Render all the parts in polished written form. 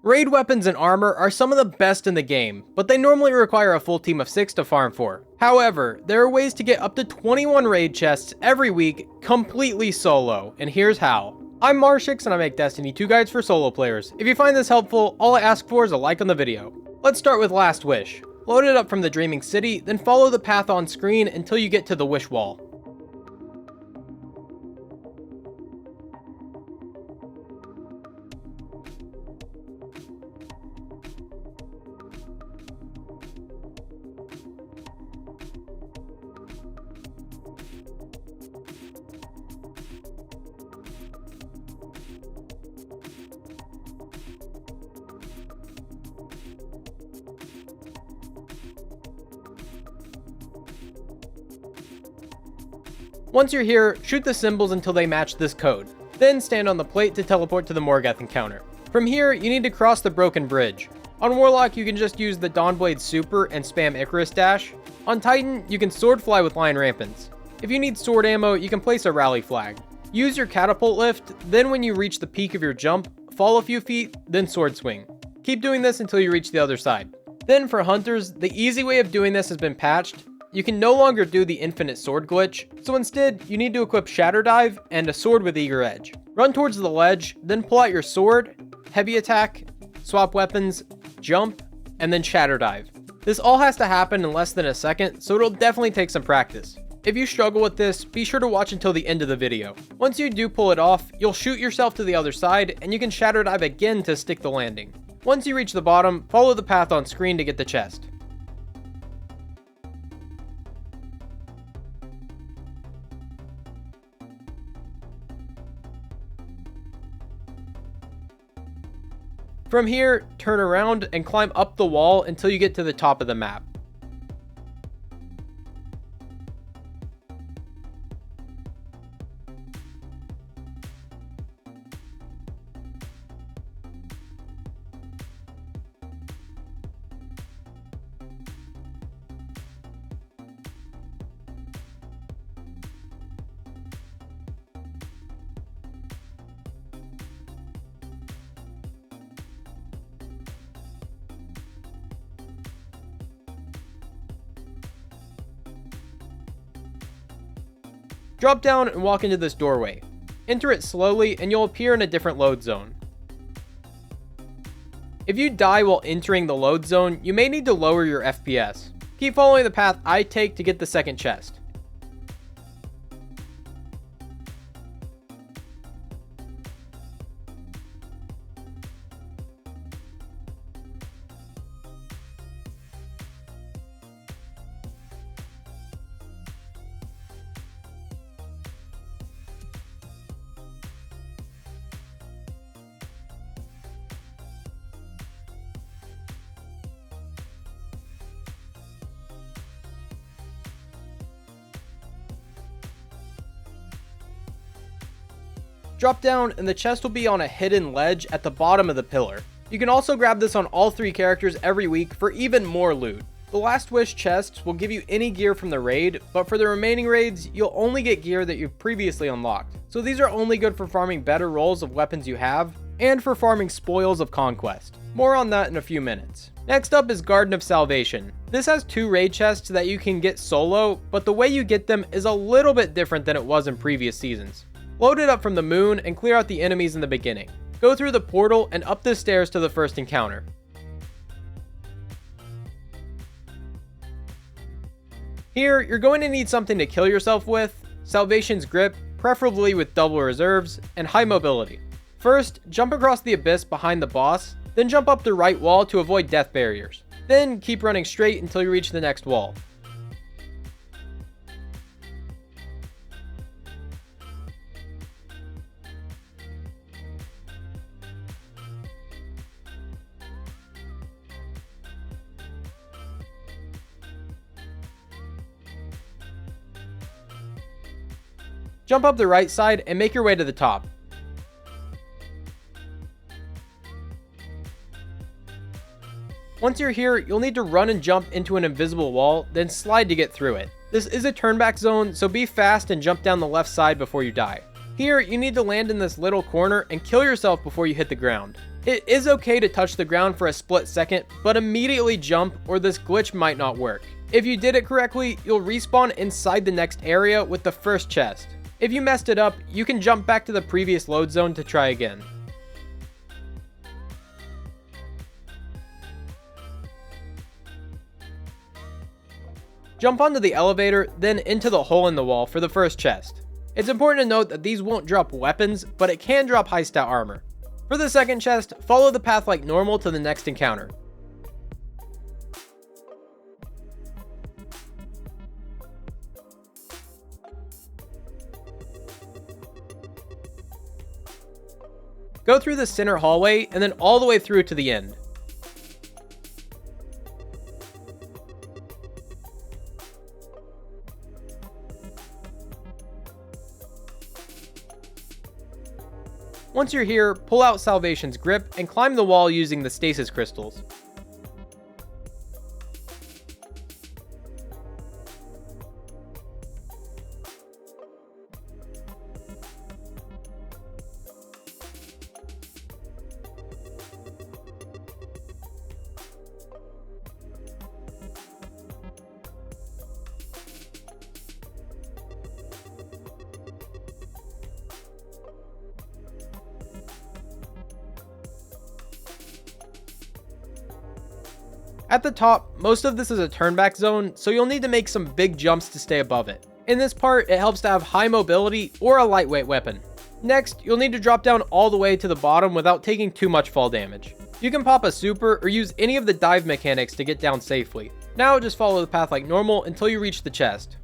Raid weapons and armor are some of the best in the game, but they normally require a full team of 6 to farm for. However, there are ways to get up to 21 raid chests every week completely solo, and here's how. I'm Marshix and I make Destiny 2 guides for solo players. If you find this helpful, all I ask for is a like on the video. Let's start with Last Wish. Load it up from the Dreaming City, then follow the path on screen until you get to the Wish Wall. Once you're here, shoot the symbols until they match this code. Then stand on the plate to teleport to the Morgeth encounter. From here, you need to cross the broken bridge. On Warlock, you can just use the Dawnblade Super and spam Icarus Dash. On Titan, you can sword fly with Lion Rampants. If you need sword ammo, you can place a rally flag. Use your catapult lift, then when you reach the peak of your jump, fall a few feet, then sword swing. Keep doing this until you reach the other side. Then for hunters, the easy way of doing this has been patched. You can no longer do the infinite sword glitch, so instead, you need to equip Shatter Dive and a sword with Eager Edge. Run towards the ledge, then pull out your sword, heavy attack, swap weapons, jump, and then Shatter Dive. This all has to happen in less than a second, so it'll definitely take some practice. If you struggle with this, be sure to watch until the end of the video. Once you do pull it off, you'll shoot yourself to the other side, and you can Shatter Dive again to stick the landing. Once you reach the bottom, follow the path on screen to get the chest. From here, turn around and climb up the wall until you get to the top of the map. Drop down and walk into this doorway. Enter it slowly and you'll appear in a different load zone. If you die while entering the load zone, you may need to lower your FPS. Keep following the path I take to get the second chest. Drop down and the chest will be on a hidden ledge at the bottom of the pillar. You can also grab this on all 3 characters every week for even more loot. The Last Wish chests will give you any gear from the raid, but for the remaining raids, you'll only get gear that you've previously unlocked. So these are only good for farming better rolls of weapons you have, and for farming spoils of conquest. More on that in a few minutes. Next up is Garden of Salvation. This has 2 raid chests that you can get solo, but the way you get them is a little bit different than it was in previous seasons. Load it up from the moon and clear out the enemies in the beginning. Go through the portal and up the stairs to the first encounter. Here, you're going to need something to kill yourself with, Salvation's Grip, preferably with double reserves, and high mobility. First, jump across the abyss behind the boss, then jump up the right wall to avoid death barriers. Then keep running straight until you reach the next wall. Jump up the right side and make your way to the top. Once you're here, you'll need to run and jump into an invisible wall, then slide to get through it. This is a turnback zone, so be fast and jump down the left side before you die. Here, you need to land in this little corner and kill yourself before you hit the ground. It is okay to touch the ground for a split second, but immediately jump or this glitch might not work. If you did it correctly, you'll respawn inside the next area with the first chest. If you messed it up, you can jump back to the previous load zone to try again. Jump onto the elevator, then into the hole in the wall for the first chest. It's important to note that these won't drop weapons, but it can drop high stat armor. For the second chest, follow the path like normal to the next encounter. Go through the center hallway and then all the way through to the end. Once you're here, pull out Salvation's grip and climb the wall using the stasis crystals. At the top, most of this is a turnback zone, so you'll need to make some big jumps to stay above it. In this part, it helps to have high mobility or a lightweight weapon. Next, you'll need to drop down all the way to the bottom without taking too much fall damage. You can pop a super or use any of the dive mechanics to get down safely. Now just follow the path like normal until you reach the chest.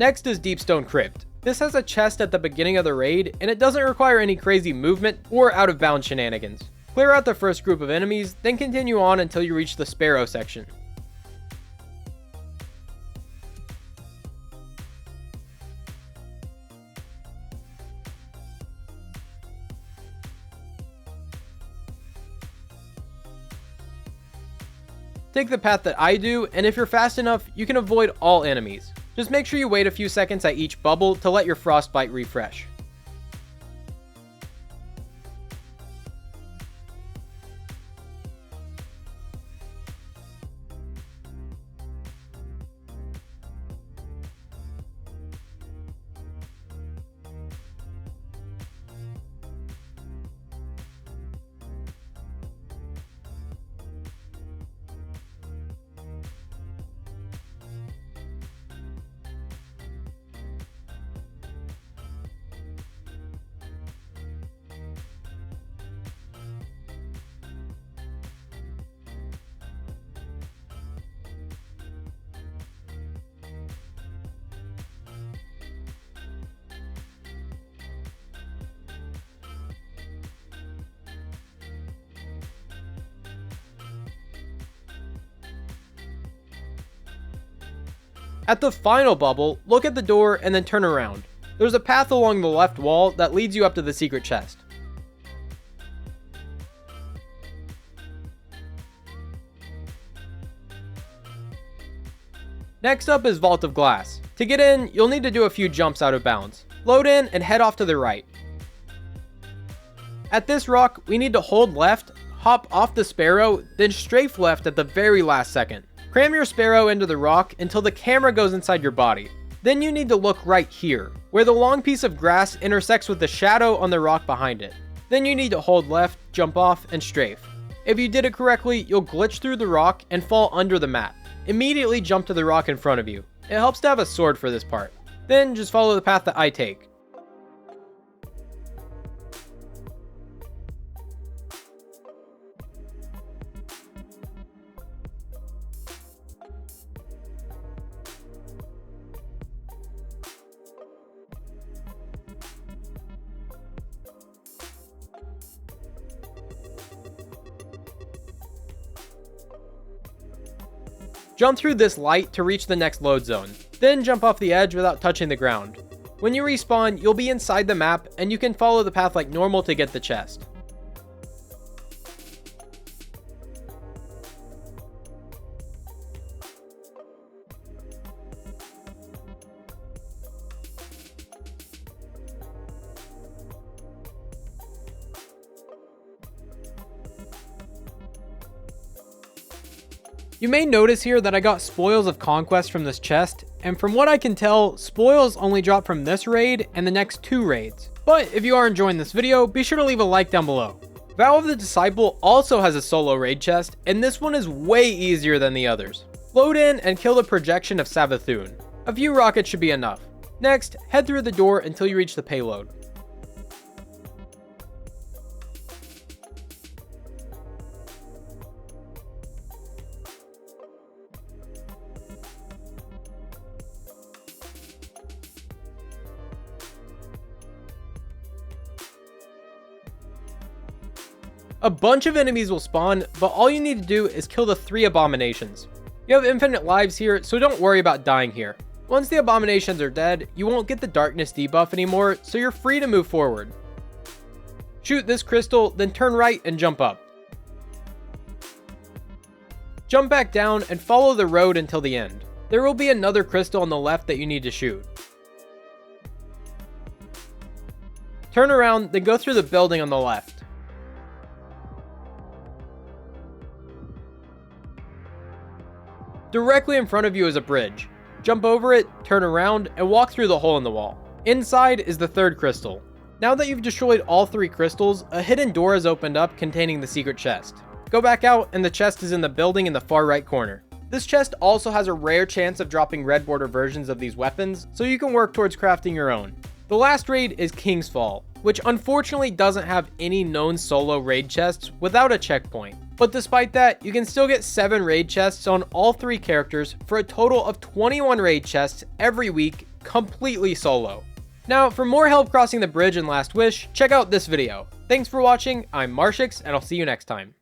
Next is Deepstone Crypt. This has a chest at the beginning of the raid, and it doesn't require any crazy movement or out of bounds shenanigans. Clear out the first group of enemies, then continue on until you reach the Sparrow section. Take the path that I do, and if you're fast enough, you can avoid all enemies. Just make sure you wait a few seconds at each bubble to let your frostbite refresh. At the final bubble, look at the door and then turn around. There's a path along the left wall that leads you up to the secret chest. Next up is Vault of Glass. To get in, you'll need to do a few jumps out of bounds. Load in and head off to the right. At this rock, we need to hold left, hop off the Sparrow, then strafe left at the very last second. Cram your Sparrow into the rock until the camera goes inside your body. Then you need to look right here, where the long piece of grass intersects with the shadow on the rock behind it. Then you need to hold left, jump off, and strafe. If you did it correctly, you'll glitch through the rock and fall under the map. Immediately jump to the rock in front of you. It helps to have a sword for this part. Then just follow the path that I take. Jump through this light to reach the next load zone, then jump off the edge without touching the ground. When you respawn, you'll be inside the map and you can follow the path like normal to get the chest. You may notice here that I got Spoils of Conquest from this chest, and from what I can tell, spoils only drop from this raid and the next 2 raids. But if you are enjoying this video, be sure to leave a like down below. Vow of the Disciple also has a solo raid chest, and this one is way easier than the others. Load in and kill the projection of Savathun. A few rockets should be enough. Next, head through the door until you reach the payload. A bunch of enemies will spawn, but all you need to do is kill the 3 abominations. You have infinite lives here, so don't worry about dying here. Once the abominations are dead, you won't get the darkness debuff anymore, so you're free to move forward. Shoot this crystal, then turn right and jump up. Jump back down and follow the road until the end. There will be another crystal on the left that you need to shoot. Turn around, then go through the building on the left. Directly in front of you is a bridge. Jump over it, turn around, and walk through the hole in the wall. Inside is the 3rd crystal. Now that you've destroyed all 3 crystals, a hidden door is opened up containing the secret chest. Go back out and the chest is in the building in the far right corner. This chest also has a rare chance of dropping red border versions of these weapons, so you can work towards crafting your own. The last raid is King's Fall, which unfortunately doesn't have any known solo raid chests without a checkpoint. But despite that, you can still get 7 raid chests on all 3 characters for a total of 21 raid chests every week, completely solo. Now, for more help crossing the bridge in Last Wish, check out this video. Thanks for watching, I'm Marshix, and I'll see you next time.